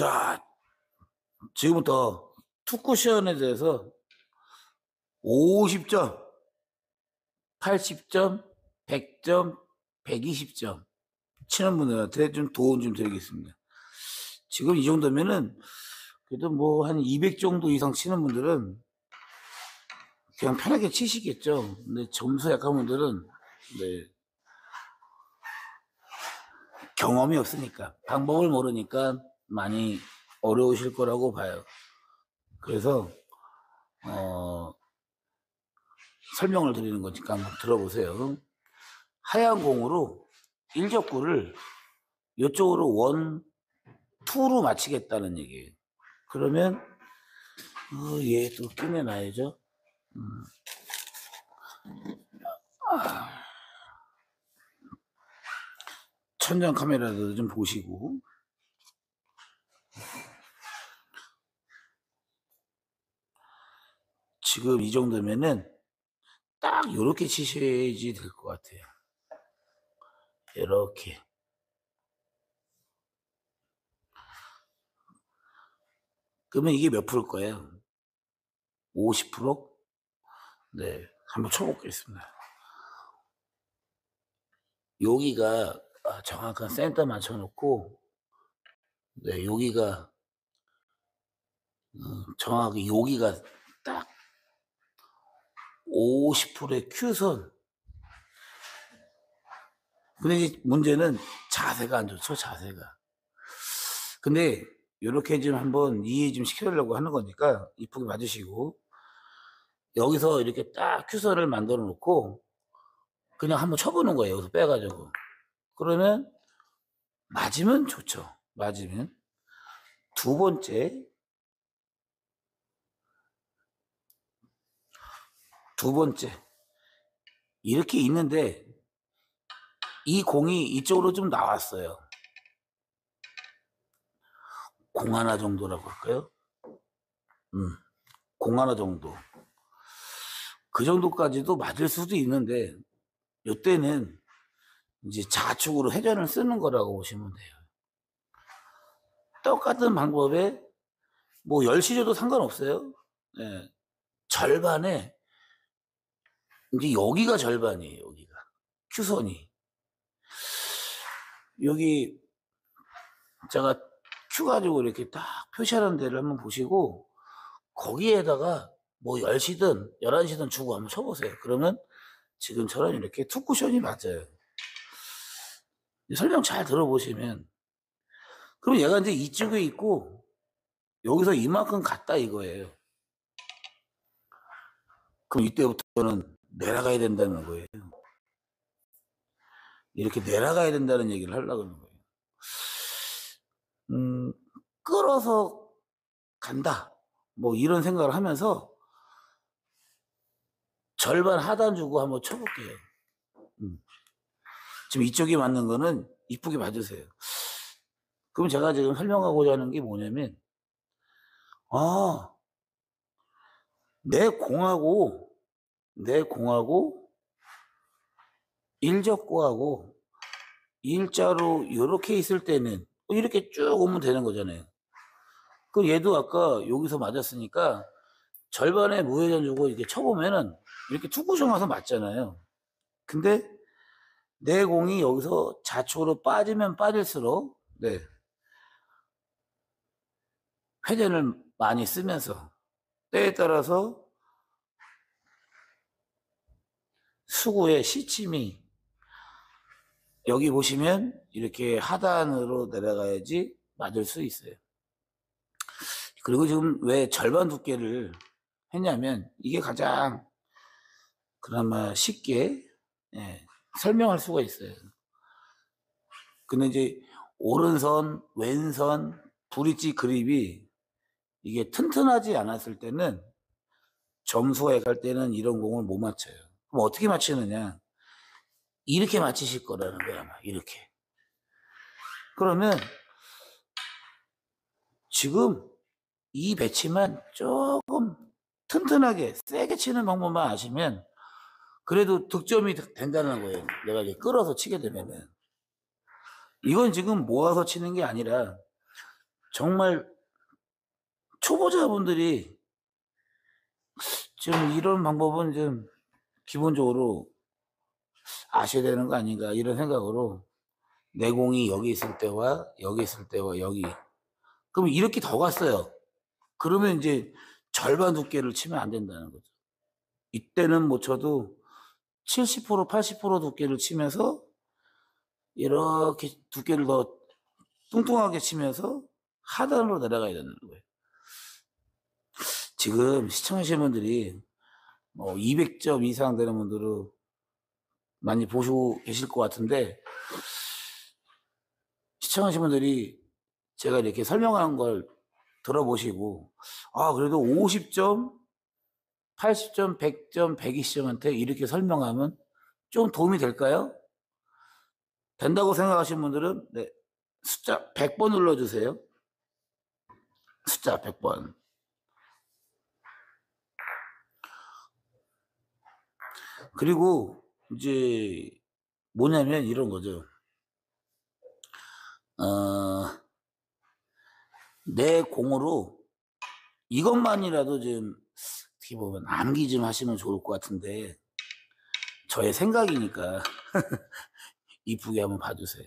자, 지금부터 투쿠션에 대해서 50점, 80점, 100점, 120점 치는 분들한테 좀 도움 좀 드리겠습니다. 지금 이 정도면은 그래도 뭐 한 200 정도 이상 치는 분들은 그냥 편하게 치시겠죠. 근데 점수 약한 분들은 경험이 없으니까, 방법을 모르니까 많이 어려우실 거라고 봐요. 그래서 설명을 드리는 거니까 한번 들어보세요. 하얀 공으로 1적구를 이쪽으로 1, 2로 맞히겠다는 얘기예요. 그러면 얘 또 꺼내놔야죠. 천장 카메라도 좀 보시고. 지금 이 정도면은 딱 요렇게 치셔야지 될 것 같아요. 이렇게. 그러면 이게 몇 프로일 거예요? 50%? 네, 한번 쳐보겠습니다. 여기가 정확한 센터 맞춰놓고, 네, 여기가 정확히 여기가 딱 50%의 큐선. 근데 이제 문제는 자세가 안 좋죠, 자세가. 근데 이렇게 좀 한번 이해 좀 시키려고 하는 거니까 이쁘게 봐주시고, 여기서 이렇게 딱 큐선을 만들어 놓고 그냥 한번 쳐보는 거예요. 여기서 빼가지고. 그러면 맞으면 좋죠. 맞으면. 두 번째 이렇게 있는데 이 공이 이쪽으로 좀 나왔어요. 공 하나 정도라고 할까요? 공 하나 정도. 그 정도까지도 맞을 수도 있는데 이때는 이제 좌측으로 회전을 쓰는 거라고 보시면 돼요. 똑같은 방법에 뭐 10시 줘도 상관없어요. 네. 절반에 이제 여기가 절반이에요. 여기가 큐선이 여기 제가 큐 가지고 이렇게 딱 표시하는 데를 한번 보시고 거기에다가 뭐 10시든 11시든 주고 한번 쳐보세요. 그러면 지금처럼 이렇게 투 쿠션이 맞아요. 설명 잘 들어보시면 그럼 얘가 이제 이쪽에 있고 여기서 이만큼 갔다 이거예요. 그럼 이때부터는 내려가야 된다는 거예요. 이렇게 내려가야 된다는 얘기를 하려고 하는 거예요. 끌어서 간다. 뭐 이런 생각을 하면서 절반 하단 주고 한번 쳐볼게요. 지금 이쪽이 맞는 거는 이쁘게 봐주세요. 그럼 제가 지금 설명하고자 하는 게 뭐냐면, 내 공하고 일적구하고 일자로 이렇게 있을 때는 이렇게 쭉 오면 되는 거잖아요. 그 얘도 아까 여기서 맞았으니까 절반의 무회전 주고 이렇게 쳐보면은 이렇게 투쿠션 와서 맞잖아요. 근데 내 공이 여기서 좌측으로 빠지면 빠질수록 회전을 많이 쓰면서 때에 따라서 수구의 시침이 여기 보시면 이렇게 하단으로 내려가야지 맞을 수 있어요. 그리고 지금 왜 절반 두께를 했냐면 이게 가장 그나마 쉽게 설명할 수가 있어요. 근데 이제 오른손, 왼손, 브릿지 그립이 이게 튼튼하지 않았을 때는 점수에 갈 때는 이런 공을 못 맞춰요. 그럼 어떻게 맞추느냐? 이렇게 맞히실 거라는 거야, 아마. 이렇게. 그러면 지금 이 배치만 조금 튼튼하게 세게 치는 방법만 아시면 그래도 득점이 된다는 거예요. 내가 이제 끌어서 치게 되면은. 이건 지금 모아서 치는 게 아니라 정말 초보자분들이 좀 이런 방법은 좀 기본적으로 아셔야 되는 거 아닌가 이런 생각으로 내공이 여기 있을 때와 여기 있을 때와 여기 그럼 이렇게 더 갔어요. 그러면 이제 절반 두께를 치면 안 된다는 거죠. 이때는 못 쳐도 70% 80% 두께를 치면서 이렇게 두께를 더 뚱뚱하게 치면서 하단으로 내려가야 되는 거예요. 지금 시청하시는 분들이 뭐 200점 이상 되는 분들은 많이 보시고 계실 것 같은데 시청하시는 분들이 제가 이렇게 설명하는 걸 들어보시고 아 그래도 50점, 80점, 100점, 120점한테 이렇게 설명하면 좀 도움이 될까요? 된다고 생각하시는 분들은 네, 숫자 100번 눌러주세요. 숫자 100번. 그리고 이제 뭐냐면 이런 거죠. 내 공으로 이것만이라도 좀 어떻게 보면 암기 좀 하시면 좋을 것 같은데 저의 생각이니까 이쁘게 한번 봐주세요.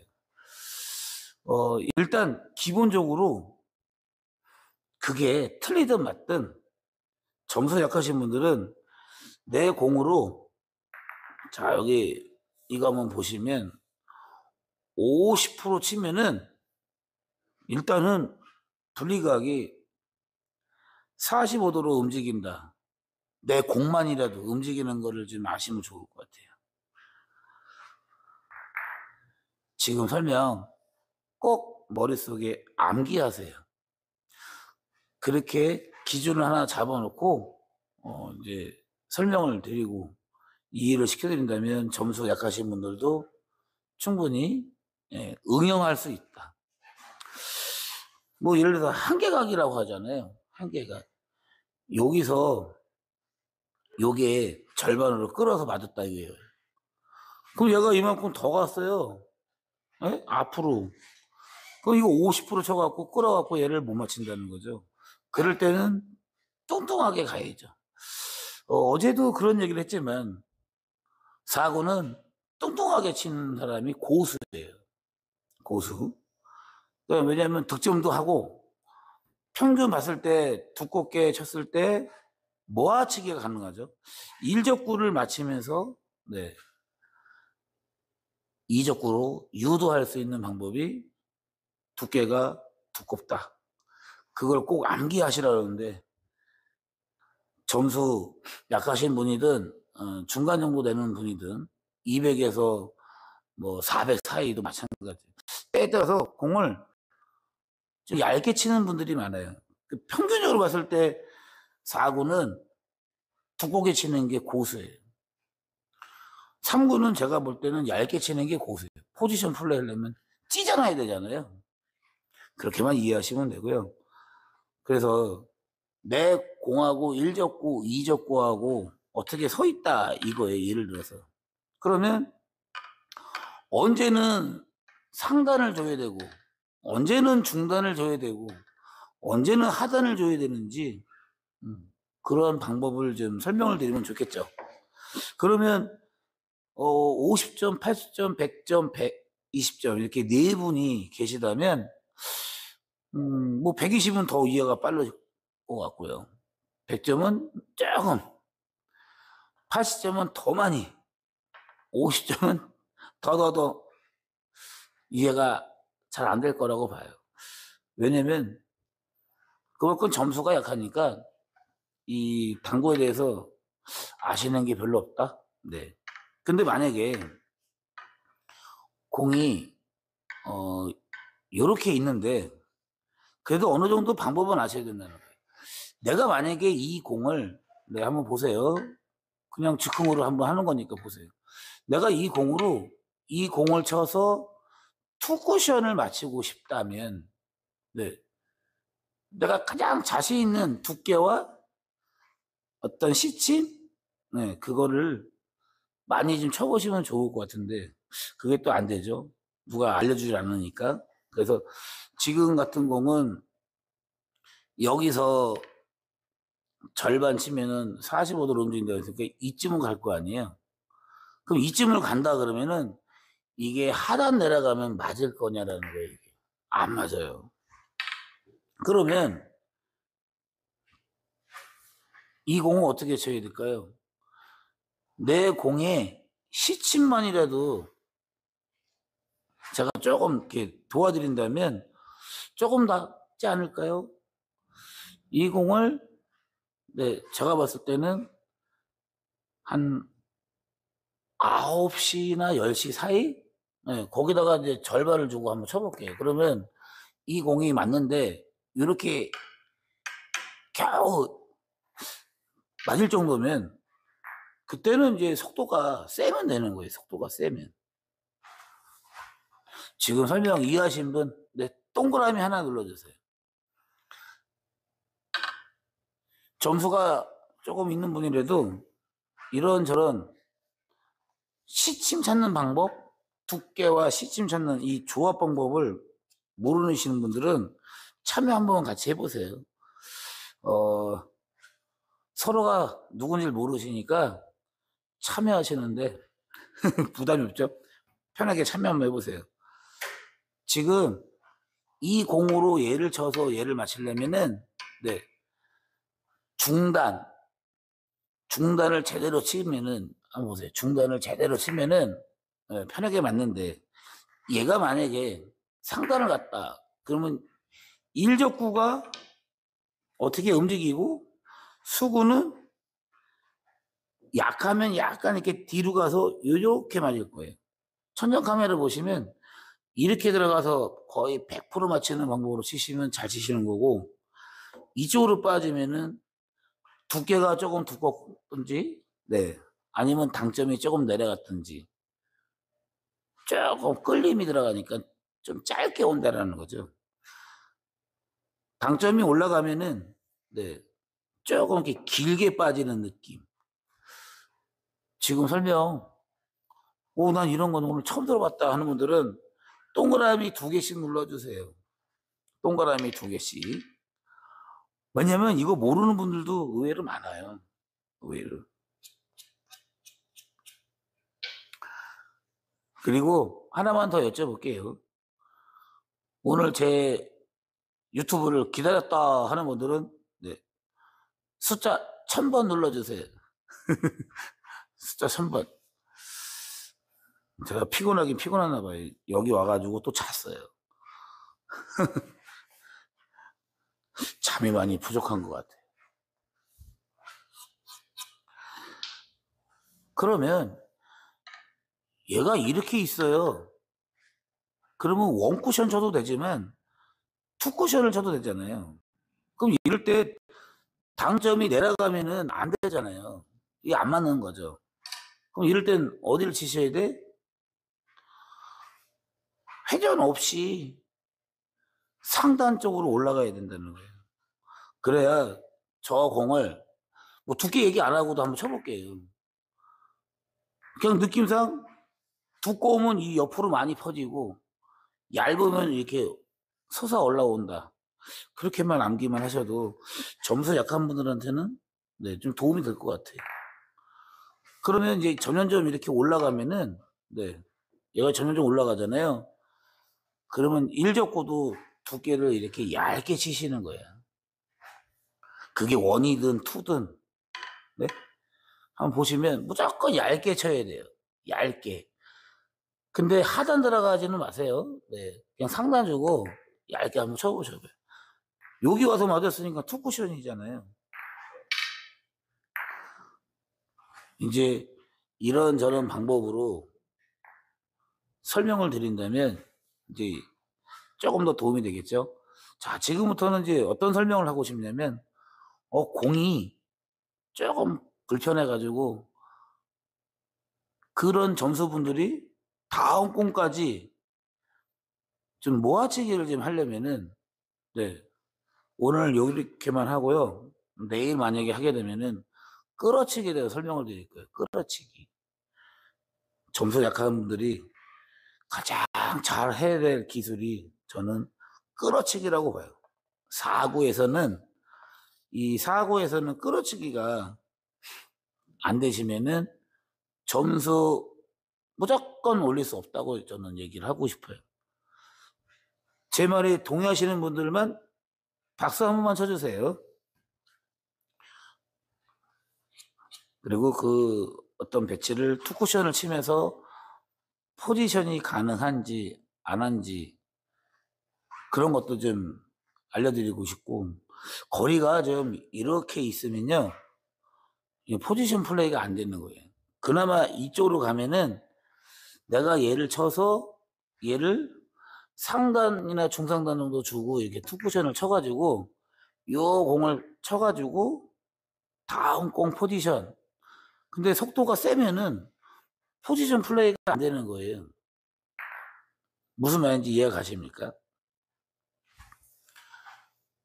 일단 기본적으로 그게 틀리든 맞든 점수 약하신 분들은 내 공으로 자 여기 이거 한번 보시면 50% 치면은 일단은 분리각이 45도로 움직인다. 내 공만이라도 움직이는 거를 좀 아시면 좋을 것 같아요. 지금 설명 꼭 머릿속에 암기하세요. 그렇게 기준을 하나 잡아놓고 이제 설명을 드리고 이해를 시켜드린다면 점수 약하신 분들도 충분히 응용할 수 있다. 뭐 예를 들어서 한계각이라고 하잖아요. 한계각. 여기서 요게 절반으로 끌어서 맞았다 이거예요. 그럼 얘가 이만큼 더 갔어요. 에? 앞으로. 그럼 이거 50% 쳐갖고 끌어갖고 얘를 못 맞춘다는 거죠. 그럴 때는 뚱뚱하게 가야죠. 어제도 그런 얘기를 했지만 사구는 뚱뚱하게 치는 사람이 고수예요. 고수. 왜냐하면 득점도 하고 평균 봤을 때 두껍게 쳤을 때 모아치기가 가능하죠. 일적구를 맞추면서 네. 이적구로 유도할 수 있는 방법이 두께가 두껍다. 그걸 꼭 암기하시라는데 점수 약하신 분이든 중간 정도 되는 분이든 200에서 뭐 400 사이도 마찬가지. 때에 따라서 공을 좀 얇게 치는 분들이 많아요. 평균적으로 봤을 때 4구는 두껍게 치는 게 고수예요. 3구는 제가 볼 때는 얇게 치는 게 고수예요. 포지션 플레이 하려면 찢어놔야 되잖아요. 그렇게만 이해하시면 되고요. 그래서 내 공하고 1적구, 2적구하고 어떻게 서 있다 이거예요. 예를 들어서. 그러면 언제는 상단을 줘야 되고 언제는 중단을 줘야 되고 언제는 하단을 줘야 되는지 그런 방법을 좀 설명을 드리면 좋겠죠. 그러면 50점, 80점, 100점, 120점 이렇게 네 분이 계시다면 뭐 120은 더 이해가 빠를 것 같고요. 100점은 조금, 80점은 더 많이, 50점은 더 이해가 잘 안 될 거라고 봐요. 왜냐면 그만큼 점수가 약하니까 이 당구에 대해서 아시는 게 별로 없다. 네. 근데 만약에 공이 요렇게 있는데 그래도 어느 정도 방법은 아셔야 된다는 거예요. 내가 만약에 이 공을 네, 한번 보세요. 그냥 즉흥으로 한번 하는 거니까 보세요. 내가 이 공으로 이 공을 쳐서 투쿠션을 맞추고 싶다면 네. 내가 가장 자신 있는 두께와 어떤 시침 네, 그거를 많이 좀 쳐보시면 좋을 것 같은데 그게 또 안 되죠. 누가 알려주지 않으니까. 그래서 지금 같은 공은 여기서 절반 치면은 45도로 움직인다고 했으니까 이쯤은 갈 거 아니에요. 그럼 이쯤을 간다 그러면은 이게 하단 내려가면 맞을 거냐라는 거예요. 이게. 안 맞아요. 그러면 이 공을 어떻게 쳐야 될까요? 내 공에 시침만이라도 제가 조금 이렇게 도와드린다면 조금 낫지 않을까요? 이 공을 제가 봤을 때는 한 9시나 10시 사이? 거기다가 이제 절반을 주고 한번 쳐볼게요. 그러면 이 공이 맞는데 이렇게 겨우 맞을 정도면 그때는 이제 속도가 세면 되는 거예요. 속도가 세면. 지금 설명 이해하신 분, 동그라미 하나 눌러주세요. 점수가 조금 있는 분이라도 이런저런 시침 찾는 방법, 두께와 시침 찾는 이 조합 방법을 모르시는 분들은 참여 한번 같이 해보세요. 서로가 누군지 모르시니까 참여하시는데 부담이 없죠? 편하게 참여 한번 해보세요. 지금 이 공으로 얘를 쳐서 얘를 맞추려면은 중단을 제대로 치면은 한번 보세요. 중단을 제대로 치면은 편하게 맞는데 얘가 만약에 상단을 갔다 그러면 일적구가 어떻게 움직이고 수구는 약하면 약간 이렇게 뒤로 가서 이렇게 맞을 거예요. 천정 카메라 보시면 이렇게 들어가서 거의 100% 맞추는 방법으로 치시면 잘 치시는 거고 이쪽으로 빠지면은 두께가 조금 두껍든지 아니면 당점이 조금 내려갔든지 조금 끌림이 들어가니까 좀 짧게 온다라는 거죠. 당점이 올라가면은 조금 이렇게 길게 빠지는 느낌. 지금 설명 난 이런 건 오늘 처음 들어봤다 하는 분들은 동그라미 2개씩 눌러주세요. 동그라미 2개씩. 왜냐면 이거 모르는 분들도 의외로 많아요. 의외로. 그리고 하나만 더 여쭤볼게요. 오늘 제 유튜브를 기다렸다 하는 분들은 숫자 1000번 눌러주세요. 숫자 1000번. 제가 피곤하긴 피곤하나 봐요. 여기 와가지고 또 잤어요. 잠이 많이 부족한 것 같아요. 그러면 얘가 이렇게 있어요. 그러면 원쿠션 쳐도 되지만 투쿠션을 쳐도 되잖아요. 그럼 이럴 때 당점이 내려가면은 안 되잖아요. 이게 안 맞는 거죠. 그럼 이럴 땐 어디를 치셔야 돼? 회전 없이 상단 쪽으로 올라가야 된다는 거예요. 그래야 저 공을 뭐 두께 얘기 안 하고도 한번 쳐볼게요. 그냥 느낌상 두꺼우면 이 옆으로 많이 퍼지고 얇으면 이렇게 솟아 올라온다. 그렇게만 암기만 하셔도 점수 약한 분들한테는 좀 도움이 될 것 같아요. 그러면 이제 점점 이렇게 올라가면은 얘가 점점 올라가잖아요. 그러면 일적구도 두께를 이렇게 얇게 치시는 거야. 그게 원이든 투든 한번 보시면 무조건 얇게 쳐야 돼요. 얇게. 근데 하단 들어가지는 마세요. 그냥 상단 주고 얇게 한번 쳐보셔요. 여기 와서 맞았으니까 투쿠션이잖아요. 이제 이런저런 방법으로 설명을 드린다면 이제 조금 더 도움이 되겠죠. 자, 지금부터는 이제 어떤 설명을 하고 싶냐면 공이 조금 불편해가지고 그런 점수분들이 다음 공까지 좀 모아치기를 좀 하려면은 오늘 이렇게만 하고요. 내일 만약에 하게 되면은 끌어치기에 대해서 설명을 드릴 거예요. 끌어치기. 점수 약한 분들이 가장 잘 해야 될 기술이 저는 끌어치기라고 봐요. 4구에서는 이 4구에서는 끌어치기가 안 되시면은 점수 무조건 올릴 수 없다고 저는 얘기를 하고 싶어요. 제 말에 동의하시는 분들만 박수 한 번만 쳐주세요. 그리고 그 어떤 배치를 투쿠션을 치면서 포지션이 가능한지 안 한지 그런 것도 좀 알려드리고 싶고, 거리가 좀 이렇게 있으면요 포지션 플레이가 안 되는 거예요. 그나마 이쪽으로 가면은 내가 얘를 쳐서 얘를 상단이나 중상단 정도 주고 이렇게 투쿠션을 쳐가지고 요 공을 쳐가지고 다음 공 포지션. 근데 속도가 세면은 포지션 플레이가 안 되는 거예요. 무슨 말인지 이해가 가십니까?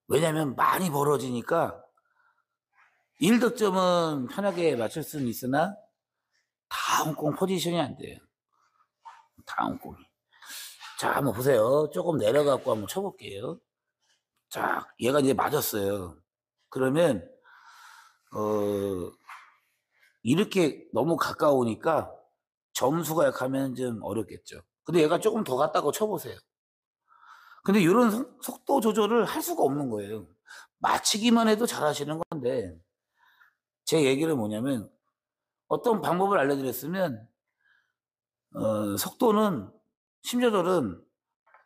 왜냐면 많이 벌어지니까 1득점은 편하게 맞출 수는 있으나 다음 공 포지션이 안 돼요. 다음 공이. 자, 한번 보세요. 조금 내려갖고 한번 쳐볼게요. 자, 얘가 이제 맞았어요. 그러면 이렇게 너무 가까우니까 점수가 약하면 좀 어렵겠죠. 근데 얘가 조금 더 갔다고 쳐보세요. 근데 이런 속도 조절을 할 수가 없는 거예요. 맞히기만 해도 잘하시는 건데, 제 얘기는 뭐냐면 어떤 방법을 알려드렸으면 속도는 심조절은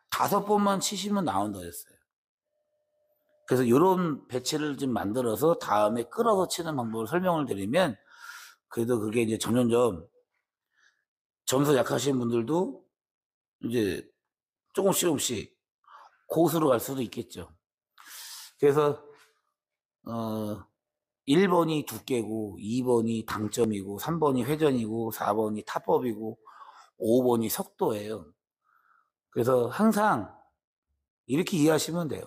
5번만 치시면 나온다 했어요. 그래서 이런 배치를 좀 만들어서 다음에 끌어서 치는 방법을 설명을 드리면 그래도 그게 이제 점점점 점수 약하신 분들도 이제 조금씩 고수로 갈 수도 있겠죠. 그래서 1번이 두께고 2번이 당점이고 3번이 회전이고 4번이 타법이고 5번이 속도예요. 그래서 항상 이렇게 이해하시면 돼요.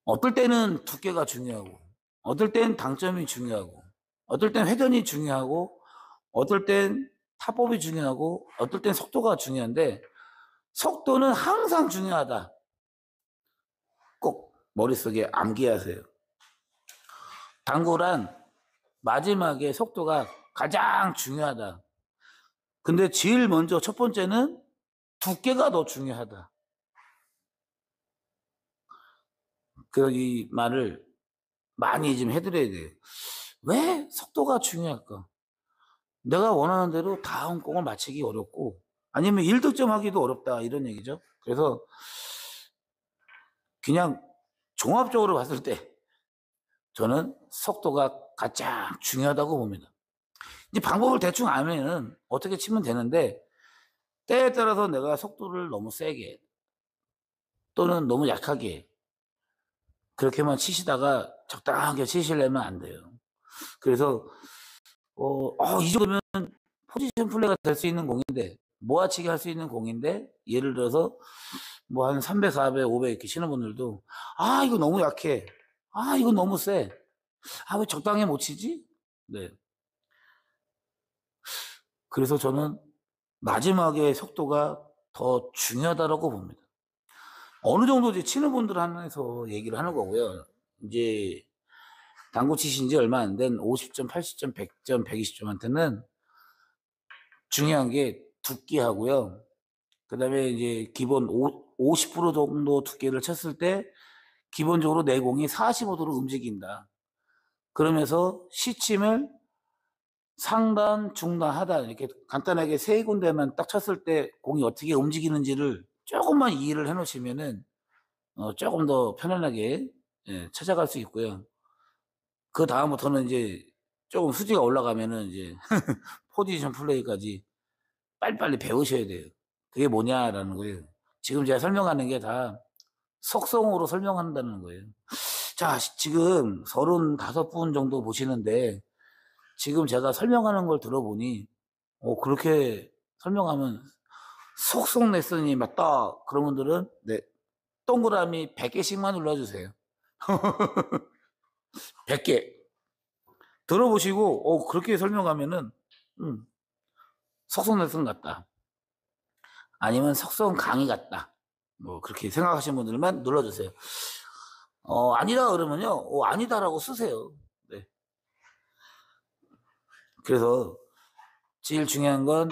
어떨 때는 두께가 중요하고 어떨 땐 당점이 중요하고 어떨 땐 회전이 중요하고 어떨 땐 타법이 중요하고 어떨 땐 속도가 중요한데, 속도는 항상 중요하다. 꼭 머릿속에 암기하세요. 당구란 마지막에 속도가 가장 중요하다. 근데 제일 먼저 첫 번째는 두께가 더 중요하다. 그래서 이 말을 많이 좀 해드려야 돼요. 왜 속도가 중요할까? 내가 원하는 대로 다음 공을 맞히기 어렵고 아니면 1득점 하기도 어렵다, 이런 얘기죠. 그래서 그냥 종합적으로 봤을 때 저는 속도가 가장 중요하다고 봅니다. 이제 방법을 대충 알면은 어떻게 치면 되는데, 때에 따라서 내가 속도를 너무 세게 또는 너무 약하게 그렇게만 치시다가 적당하게 치시려면 안 돼요. 그래서 이 정도면 포지션 플레이가 될 수 있는 공인데, 모아치기 할 수 있는 공인데, 예를 들어서 뭐 한 300, 400, 500 이렇게 치는 분들도 이거 너무 약해. 이거 너무 세. 왜 적당히 못 치지? 네. 그래서 저는 마지막에 속도가 더 중요하다고 봅니다. 어느 정도 이제 치는 분들 한해서 얘기를 하는 거고요. 이제 당구 치신 지 얼마 안 된 50점, 80점, 100점, 120점한테는 중요한 게 두께하고요. 그 다음에 이제 기본 50% 정도 두께를 쳤을 때 기본적으로 내 공이 45도로 움직인다. 그러면서 시침을 상단, 중단, 하단 이렇게 간단하게 세 군데만 딱 쳤을 때 공이 어떻게 움직이는지를 조금만 이해를 해 놓으시면은 조금 더 편안하게 찾아갈 수 있고요. 그 다음부터는 이제 조금 수지가 올라가면은 이제 포지션 플레이까지 빨리빨리 배우셔야 돼요. 그게 뭐냐라는 거예요. 지금 제가 설명하는 게 다 속성으로 설명한다는 거예요. 자, 지금 35분 정도 보시는데 지금 제가 설명하는 걸 들어보니 그렇게 설명하면 속성 레슨이 맞다 그런 분들은 네, 동그라미 100개씩만 눌러주세요. 100개 들어보시고 그렇게 설명하면은 속성 레슨 같다, 아니면 속성 강의 같다, 뭐 그렇게 생각하시는 분들만 눌러주세요. 아니다 그러면요. 아니다라고 쓰세요. 네. 그래서 제일 중요한 건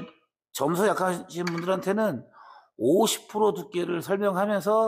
점수 약하신 분들한테는 50% 두께를 설명하면서